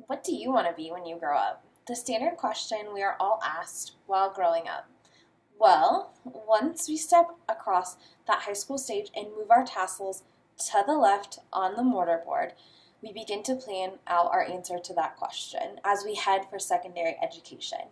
What do you want to be when you grow up? The standard question we are all asked while growing up. Well, once we step across that high school stage and move our tassels to the left on the mortarboard, we begin to plan out our answer to that question as we head for secondary education.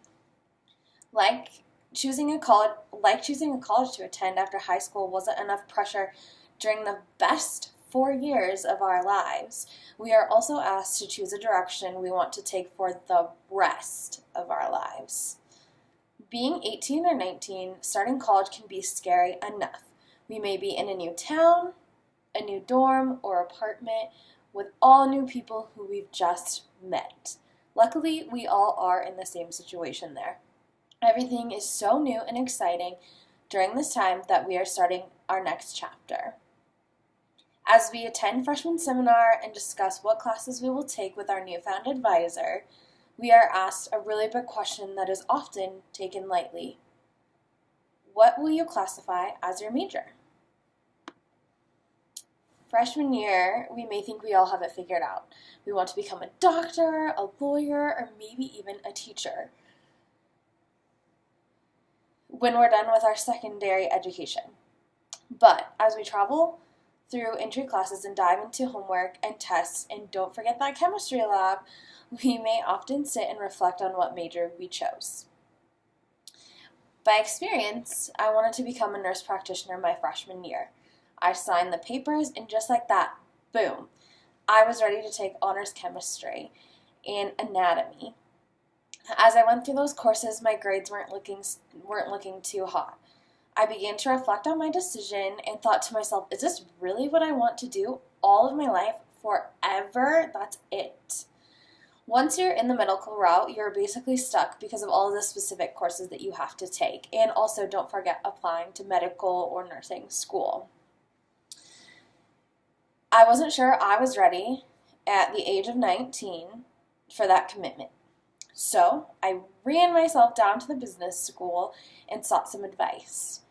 Like choosing a college to attend after high school wasn't enough pressure during the best 4 years of our lives, we are also asked to choose a direction we want to take for the rest of our lives. Being 18 or 19, starting college can be scary enough. We may be in a new town, a new dorm or apartment with all new people who we've just met. Luckily, we all are in the same situation there. Everything is so new and exciting during this time that we are starting our next chapter. As we attend freshman seminar and discuss what classes we will take with our newfound advisor, we are asked a really big question that is often taken lightly. What will you classify as your major? Freshman year, we may think we all have it figured out. We want to become a doctor, a lawyer, or maybe even a teacher when we're done with our secondary education. But as we travel through entry classes and dive into homework and tests, and don't forget that chemistry lab, we may often sit and reflect on what major we chose. By experience, I wanted to become a nurse practitioner my freshman year. I signed the papers, and just like that, boom, I was ready to take honors chemistry and anatomy. As I went through those courses, my grades weren't looking too hot. I began to reflect on my decision and thought to myself, is this really what I want to do all of my life forever? That's it. Once you're in the medical route, you're basically stuck because of all of the specific courses that you have to take. And also, don't forget applying to medical or nursing school. I wasn't sure I was ready at the age of 19 for that commitment. So I ran myself down to the business school and sought some advice.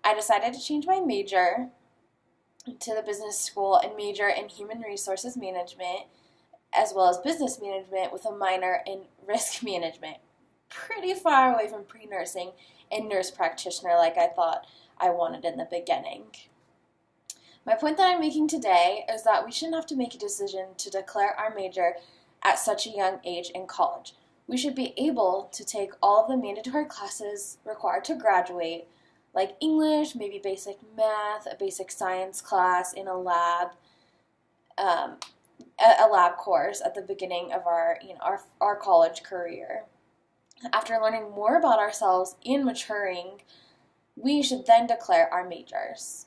I decided to change my major to the business school and major in human resources management as well as business management with a minor in risk management. Pretty far away from pre-nursing and nurse practitioner like I thought I wanted in the beginning. My point that I'm making today is that we shouldn't have to make a decision to declare our major at such a young age in college. We should be able to take all of the mandatory classes required to graduate, like English, maybe basic math, a basic science class in a lab course at the beginning of our college career. After learning more about ourselves and maturing, we should then declare our majors.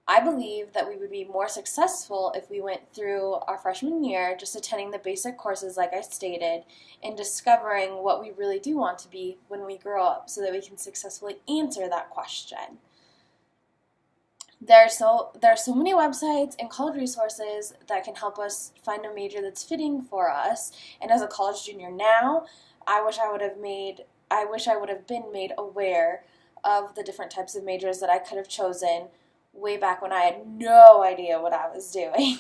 I believe that we would be more successful if we went through our freshman year just attending the basic courses like I stated and discovering what we really do want to be when we grow up so that we can successfully answer that question. There are so many websites and college resources that can help us find a major that's fitting for us. And as a college junior now, I wish I would have been made aware of the different types of majors that I could have chosen way back when I had no idea what I was doing.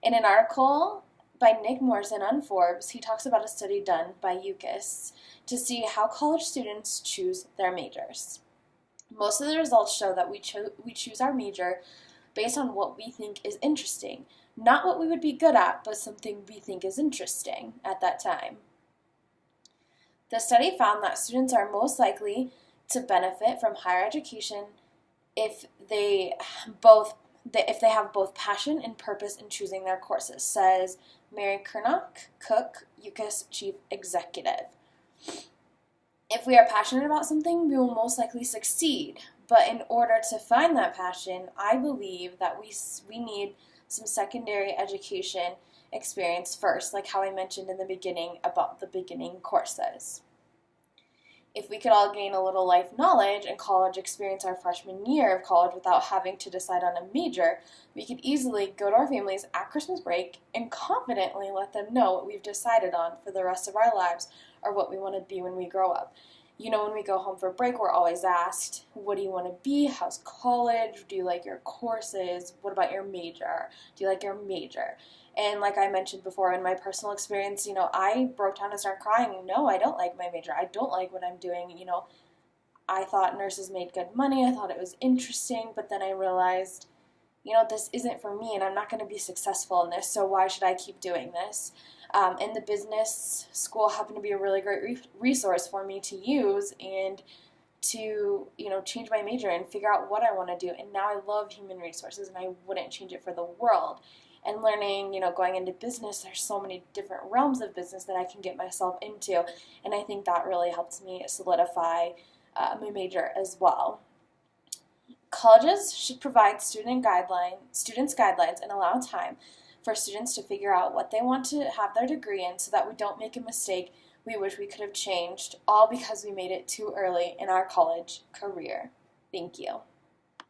In an article by Nick Morrison on Forbes, he talks about a study done by UCAS to see how college students choose their majors. Most of the results show that we choose our major based on what we think is interesting, not what we would be good at, but something we think is interesting at that time. The study found that students are most likely to benefit from higher education if they have both passion and purpose in choosing their courses, says Mary Kernock, Cook, UCAS Chief Executive. If we are passionate about something, we will most likely succeed. But in order to find that passion, I believe that we need some secondary education experience first, like how I mentioned in the beginning about the beginning courses. If we could all gain a little life knowledge and college experience our freshman year of college without having to decide on a major, we could easily go to our families at Christmas break and confidently let them know what we've decided on for the rest of our lives or what we want to be when we grow up. You know, when we go home for break, we're always asked, what do you want to be? How's college? Do you like your courses? What about your major? Do you like your major? And like I mentioned before, in my personal experience, I broke down and started crying. No, I don't like my major. I don't like what I'm doing. I thought nurses made good money. I thought it was interesting, but then I realized, this isn't for me and I'm not going to be successful in this, so why should I keep doing this? And the business school happened to be a really great resource for me to use and to, change my major and figure out what I want to do. And now I love human resources and I wouldn't change it for the world. And learning, going into business, there's so many different realms of business that I can get myself into. And I think that really helped me solidify my major as well. Colleges should provide students guidelines and allow time for students to figure out what they want to have their degree in so that we don't make a mistake we wish we could have changed, all because we made it too early in our college career. Thank you.